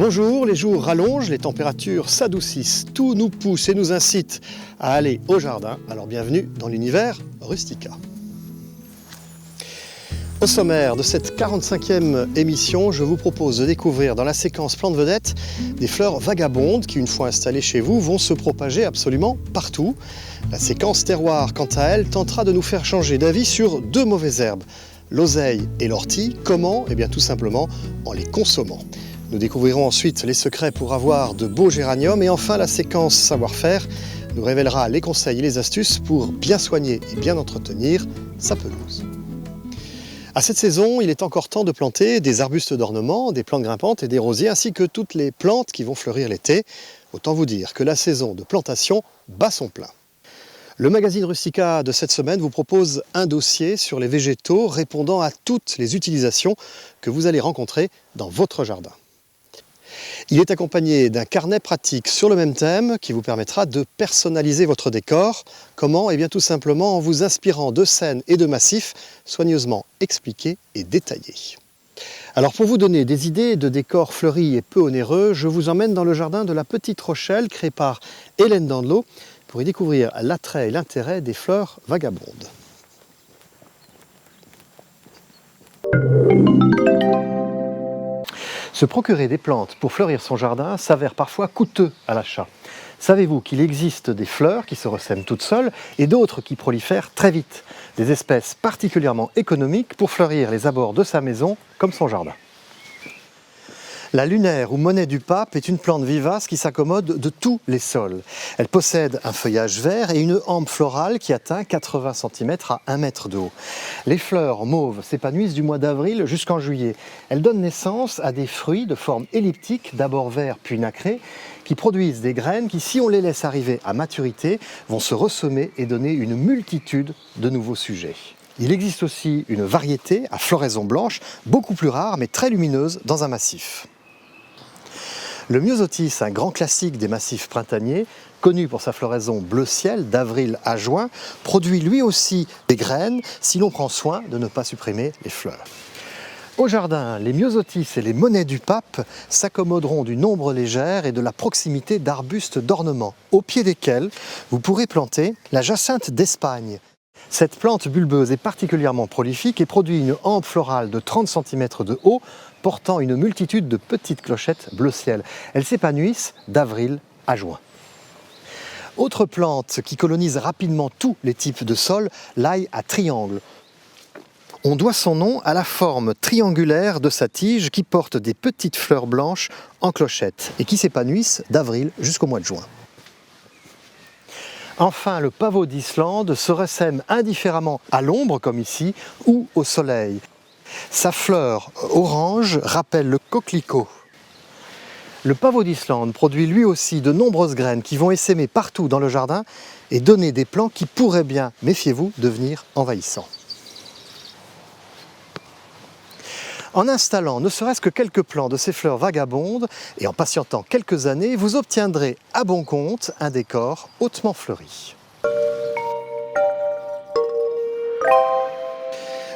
Bonjour, les jours rallongent, les températures s'adoucissent, tout nous pousse et nous incite à aller au jardin. Alors bienvenue dans l'univers Rustica. Au sommaire de cette 45e émission, je vous propose de découvrir dans la séquence Plantes Vedettes des fleurs vagabondes qui, une fois installées chez vous, vont se propager absolument partout. La séquence terroir, quant à elle, tentera de nous faire changer d'avis sur deux mauvaises herbes, l'oseille et l'ortie. Comment? Eh bien tout simplement en les consommant. Nous découvrirons ensuite les secrets pour avoir de beaux géraniums et enfin la séquence savoir-faire nous révélera les conseils et les astuces pour bien soigner et bien entretenir sa pelouse. À cette saison, il est encore temps de planter des arbustes d'ornement, des plantes grimpantes et des rosiers ainsi que toutes les plantes qui vont fleurir l'été. Autant vous dire que la saison de plantation bat son plein. Le magazine Rustica de cette semaine vous propose un dossier sur les végétaux répondant à toutes les utilisations que vous allez rencontrer dans votre jardin. Il est accompagné d'un carnet pratique sur le même thème qui vous permettra de personnaliser votre décor. Comment? Eh bien tout simplement en vous inspirant de scènes et de massifs soigneusement expliqués et détaillés. Alors pour vous donner des idées de décors fleuris et peu onéreux, je vous emmène dans le jardin de la Petite Rochelle créé par Hélène Dandelot pour y découvrir l'attrait et l'intérêt des fleurs vagabondes. Se procurer des plantes pour fleurir son jardin s'avère parfois coûteux à l'achat. Savez-vous qu'il existe des fleurs qui se ressèment toutes seules et d'autres qui prolifèrent très vite? Des espèces particulièrement économiques pour fleurir les abords de sa maison comme son jardin. La lunaire ou monnaie du pape est une plante vivace qui s'accommode de tous les sols. Elle possède un feuillage vert et une hampe florale qui atteint 80 cm à 1 mètre de haut. Les fleurs mauves s'épanouissent du mois d'avril jusqu'en juillet. Elles donnent naissance à des fruits de forme elliptique, d'abord verts puis nacrés, qui produisent des graines qui, si on les laisse arriver à maturité, vont se ressemer et donner une multitude de nouveaux sujets. Il existe aussi une variété à floraison blanche, beaucoup plus rare mais très lumineuse dans un massif. Le myosotis, un grand classique des massifs printaniers, connu pour sa floraison bleu ciel d'avril à juin, produit lui aussi des graines si l'on prend soin de ne pas supprimer les fleurs. Au jardin, les myosotis et les monnaies du pape s'accommoderont d'une ombre légère et de la proximité d'arbustes d'ornement, au pied desquels vous pourrez planter la jacinthe d'Espagne. Cette plante bulbeuse est particulièrement prolifique et produit une hampe florale de 30 cm de haut, portant une multitude de petites clochettes bleu ciel. Elles s'épanouissent d'avril à juin. Autre plante qui colonise rapidement tous les types de sols, l'ail à triangle. On doit son nom à la forme triangulaire de sa tige qui porte des petites fleurs blanches en clochettes et qui s'épanouissent d'avril jusqu'au mois de juin. Enfin, le pavot d'Islande se ressème indifféremment à l'ombre, comme ici, ou au soleil. Sa fleur orange rappelle le coquelicot. Le pavot d'Islande produit lui aussi de nombreuses graines qui vont essaimer partout dans le jardin et donner des plants qui pourraient bien, méfiez-vous, devenir envahissants. En installant ne serait-ce que quelques plants de ces fleurs vagabondes et en patientant quelques années, vous obtiendrez à bon compte un décor hautement fleuri.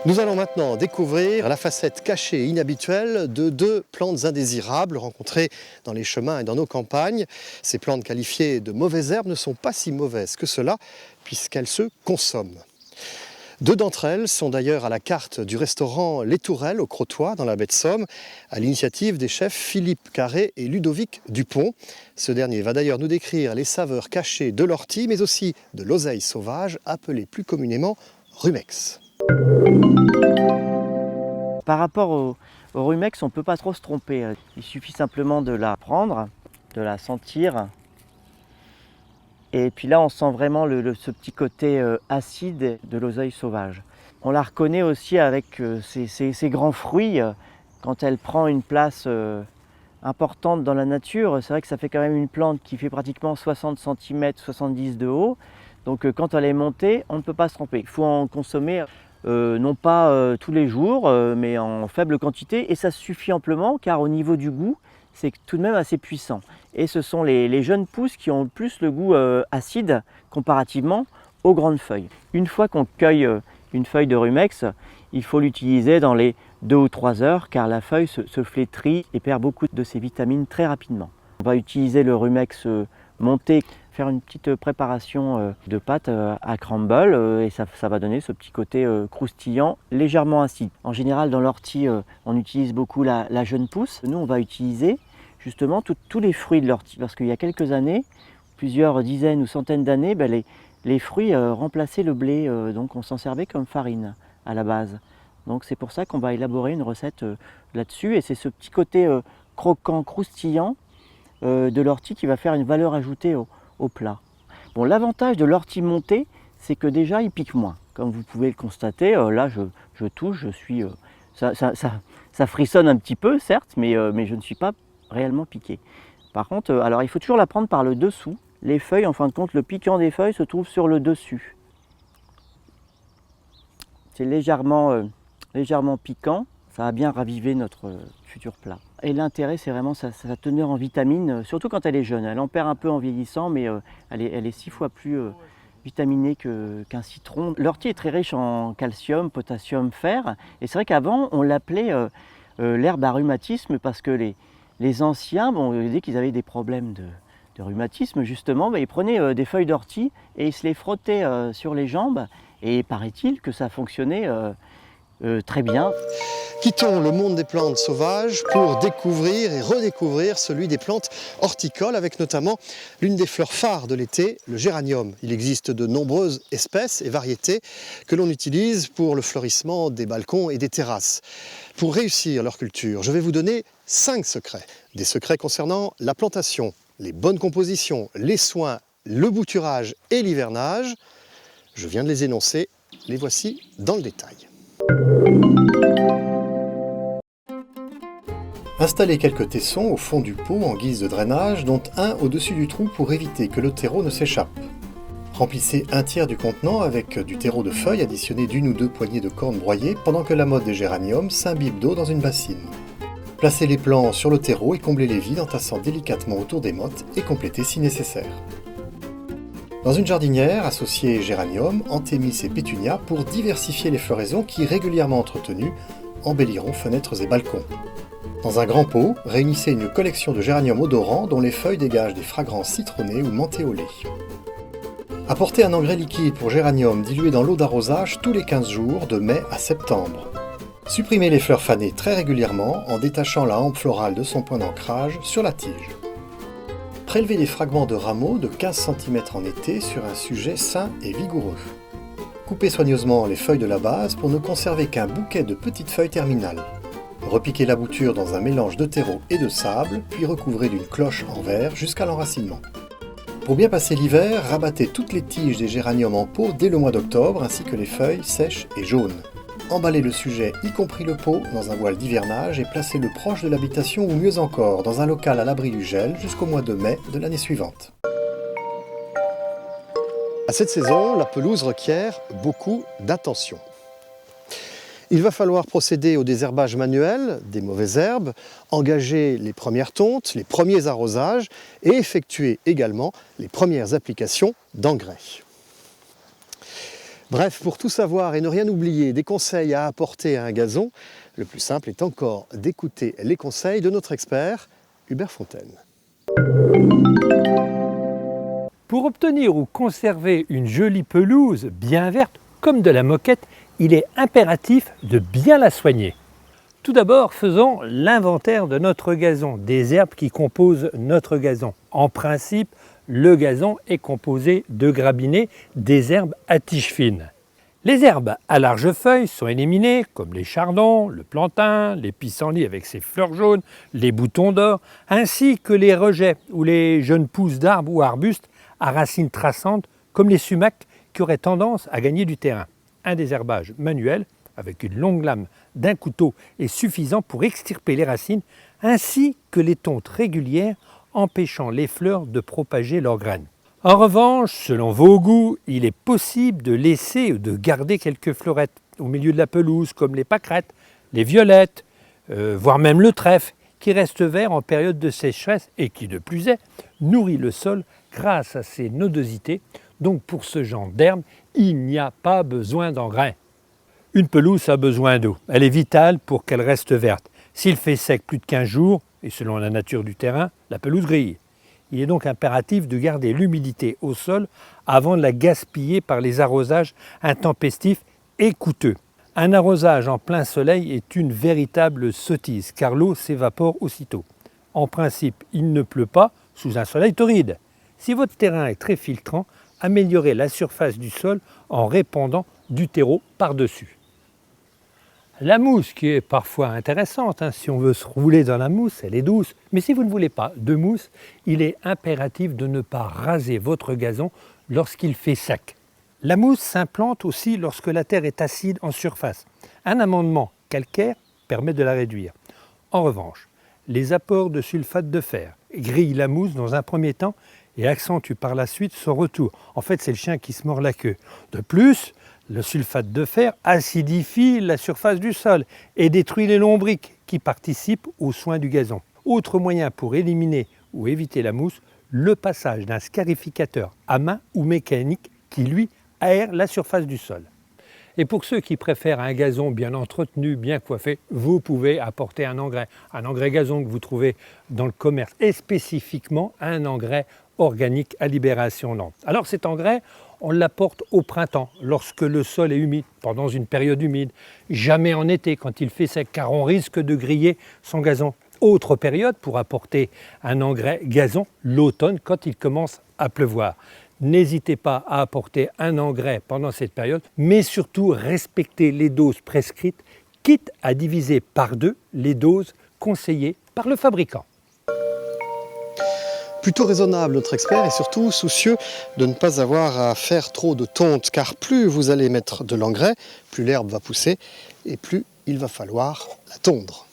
Nous allons maintenant découvrir la facette cachée et inhabituelle de deux plantes indésirables rencontrées dans les chemins et dans nos campagnes. Ces plantes qualifiées de mauvaises herbes ne sont pas si mauvaises que cela puisqu'elles se consomment. Deux d'entre elles sont d'ailleurs à la carte du restaurant Les Tourelles au Crotoy dans la baie de Somme, à l'initiative des chefs Philippe Carré et Ludovic Dupont. Ce dernier va d'ailleurs nous décrire les saveurs cachées de l'ortie, mais aussi de l'oseille sauvage, appelée plus communément rumex. Par rapport au rumex, on ne peut pas trop se tromper. Il suffit simplement de la prendre, de la sentir. Et puis là, on sent vraiment ce petit côté acide de l'oseille sauvage. On la reconnaît aussi avec ses grands fruits. Quand elle prend une place importante dans la nature, c'est vrai que ça fait quand même une plante qui fait pratiquement 60 cm, 70 de haut. Donc quand elle est montée, on ne peut pas se tromper. Il faut en consommer non pas tous les jours, mais en faible quantité. Et ça suffit amplement car au niveau du goût, c'est tout de même assez puissant. Et ce sont les jeunes pousses qui ont le plus le goût acide comparativement aux grandes feuilles. Une fois qu'on cueille une feuille de rumex, il faut l'utiliser dans les 2 ou 3 heures car la feuille se flétrit et perd beaucoup de ses vitamines très rapidement. On va utiliser le rumex monté, faire une petite préparation de pâte à crumble et ça va donner ce petit côté croustillant, légèrement acide. En général dans l'ortie on utilise beaucoup la jeune pousse. Nous on va utiliser justement tous les fruits de l'ortie parce qu'il y a quelques années, plusieurs dizaines ou centaines d'années, les fruits remplaçaient le blé, donc on s'en servait comme farine à la base. Donc c'est pour ça qu'on va élaborer une recette là-dessus et c'est ce petit côté croquant, croustillant de l'ortie qui va faire une valeur ajoutée au plat. Bon, l'avantage de l'ortie montée, c'est que déjà il pique moins. Comme vous pouvez le constater, là je touche, ça frissonne un petit peu certes, mais je ne suis pas réellement piqué. Par contre, alors il faut toujours la prendre par le dessous. Les feuilles, en fin de compte, le piquant des feuilles se trouve sur le dessus. C'est légèrement piquant, ça va bien raviver notre futur plat. Et l'intérêt, c'est vraiment sa teneur en vitamines, surtout quand elle est jeune. Elle en perd un peu en vieillissant, mais elle est 6 fois plus vitaminée qu'un citron. L'ortie est très riche en calcium, potassium, fer. Et c'est vrai qu'avant, on l'appelait l'herbe à rhumatisme parce que les anciens, dès qu'ils avaient des problèmes de rhumatisme, justement, ils prenaient des feuilles d'ortie et ils se les frottaient sur les jambes. Et paraît-il que ça fonctionnait très bien. Quittons le monde des plantes sauvages pour découvrir et redécouvrir celui des plantes horticoles avec notamment l'une des fleurs phares de l'été, le géranium. Il existe de nombreuses espèces et variétés que l'on utilise pour le fleurissement des balcons et des terrasses. Pour réussir leur culture, je vais vous donner 5 secrets. Des secrets concernant la plantation, les bonnes compositions, les soins, le bouturage et l'hivernage. Je viens de les énoncer, les voici dans le détail. Installez quelques tessons au fond du pot en guise de drainage, dont un au-dessus du trou pour éviter que le terreau ne s'échappe. Remplissez un tiers du contenant avec du terreau de feuilles additionné d'1 ou 2 poignées de cornes broyées pendant que la motte des géraniums s'imbibe d'eau dans une bassine. Placez les plants sur le terreau et comblez les vides en tassant délicatement autour des mottes et complétez si nécessaire. Dans une jardinière, associez géranium, anthémis et pétunia pour diversifier les floraisons qui, régulièrement entretenues, embelliront fenêtres et balcons. Dans un grand pot, réunissez une collection de géranium odorant dont les feuilles dégagent des fragrances citronnées ou mentées au lait. Apportez un engrais liquide pour géranium dilué dans l'eau d'arrosage tous les 15 jours de mai à septembre. Supprimez les fleurs fanées très régulièrement en détachant la hampe florale de son point d'ancrage sur la tige. Prélevez des fragments de rameaux de 15 cm en été sur un sujet sain et vigoureux. Coupez soigneusement les feuilles de la base pour ne conserver qu'un bouquet de petites feuilles terminales. Repiquez la bouture dans un mélange de terreau et de sable, puis recouvrez d'une cloche en verre jusqu'à l'enracinement. Pour bien passer l'hiver, rabattez toutes les tiges des géraniums en pot dès le mois d'octobre, ainsi que les feuilles sèches et jaunes. Emballez le sujet, y compris le pot, dans un voile d'hivernage et placez-le proche de l'habitation ou mieux encore, dans un local à l'abri du gel jusqu'au mois de mai de l'année suivante. À cette saison, la pelouse requiert beaucoup d'attention. Il va falloir procéder au désherbage manuel des mauvaises herbes, engager les premières tontes, les premiers arrosages et effectuer également les premières applications d'engrais. Bref, pour tout savoir et ne rien oublier des conseils à apporter à un gazon, le plus simple est encore d'écouter les conseils de notre expert, Hubert Fontaine. Pour obtenir ou conserver une jolie pelouse bien verte, comme de la moquette, il est impératif de bien la soigner. Tout d'abord, faisons l'inventaire de notre gazon, des herbes qui composent notre gazon. En principe, le gazon est composé de grabinets, des herbes à tiges fines. Les herbes à larges feuilles sont éliminées, comme les chardons, le plantain, les pissenlits avec ses fleurs jaunes, les boutons d'or, ainsi que les rejets ou les jeunes pousses d'arbres ou arbustes à racines traçantes, comme les sumacs qui auraient tendance à gagner du terrain. Un désherbage manuel, avec une longue lame d'un couteau, est suffisant pour extirper les racines, ainsi que les tontes régulières, empêchant les fleurs de propager leurs graines. En revanche, selon vos goûts, il est possible de laisser ou de garder quelques fleurettes au milieu de la pelouse, comme les pâquerettes, les violettes, voire même le trèfle, qui reste vert en période de sécheresse et qui, de plus est, nourrit le sol grâce à ses nodosités. Donc pour ce genre d'herbe, il n'y a pas besoin d'engrais. Une pelouse a besoin d'eau. Elle est vitale pour qu'elle reste verte. S'il fait sec plus de 15 jours, et selon la nature du terrain, la pelouse grille. Il est donc impératif de garder l'humidité au sol avant de la gaspiller par les arrosages intempestifs et coûteux. Un arrosage en plein soleil est une véritable sottise, car l'eau s'évapore aussitôt. En principe, il ne pleut pas sous un soleil torride. Si votre terrain est très filtrant, améliorez la surface du sol en répandant du terreau par-dessus. La mousse, qui est parfois intéressante, si on veut se rouler dans la mousse, elle est douce. Mais si vous ne voulez pas de mousse, il est impératif de ne pas raser votre gazon lorsqu'il fait sec. La mousse s'implante aussi lorsque la terre est acide en surface. Un amendement calcaire permet de la réduire. En revanche, les apports de sulfate de fer grillent la mousse dans un premier temps et accentuent par la suite son retour. En fait, c'est le chien qui se mord la queue. De plus, le sulfate de fer acidifie la surface du sol et détruit les lombrics qui participent aux soins du gazon. Autre moyen pour éliminer ou éviter la mousse, le passage d'un scarificateur à main ou mécanique qui, lui, aère la surface du sol. Et pour ceux qui préfèrent un gazon bien entretenu, bien coiffé, vous pouvez apporter un engrais gazon que vous trouvez dans le commerce et spécifiquement un engrais organique à libération lente. Alors cet engrais, on l'apporte au printemps, lorsque le sol est humide, pendant une période humide, jamais en été quand il fait sec, car on risque de griller son gazon. Autre période pour apporter un engrais gazon, l'automne, quand il commence à pleuvoir. N'hésitez pas à apporter un engrais pendant cette période, mais surtout respectez les doses prescrites, quitte à diviser par 2 les doses conseillées par le fabricant. Plutôt raisonnable notre expert et surtout soucieux de ne pas avoir à faire trop de tonte, car plus vous allez mettre de l'engrais, plus l'herbe va pousser et plus il va falloir la tondre.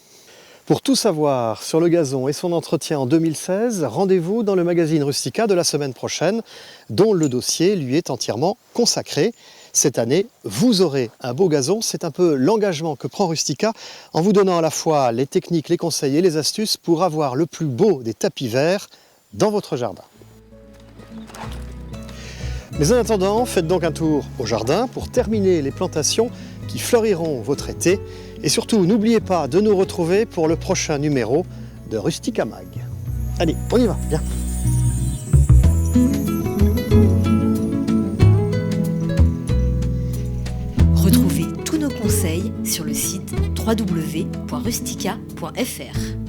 Pour tout savoir sur le gazon et son entretien en 2016, rendez-vous dans le magazine Rustica de la semaine prochaine, dont le dossier lui est entièrement consacré. Cette année, vous aurez un beau gazon, c'est un peu l'engagement que prend Rustica en vous donnant à la fois les techniques, les conseils et les astuces pour avoir le plus beau des tapis verts dans votre jardin. Mais en attendant, faites donc un tour au jardin pour terminer les plantations qui fleuriront votre été. Et surtout, n'oubliez pas de nous retrouver pour le prochain numéro de Rustica Mag. Allez, on y va, viens. Retrouvez tous nos conseils sur le site www.rustica.fr.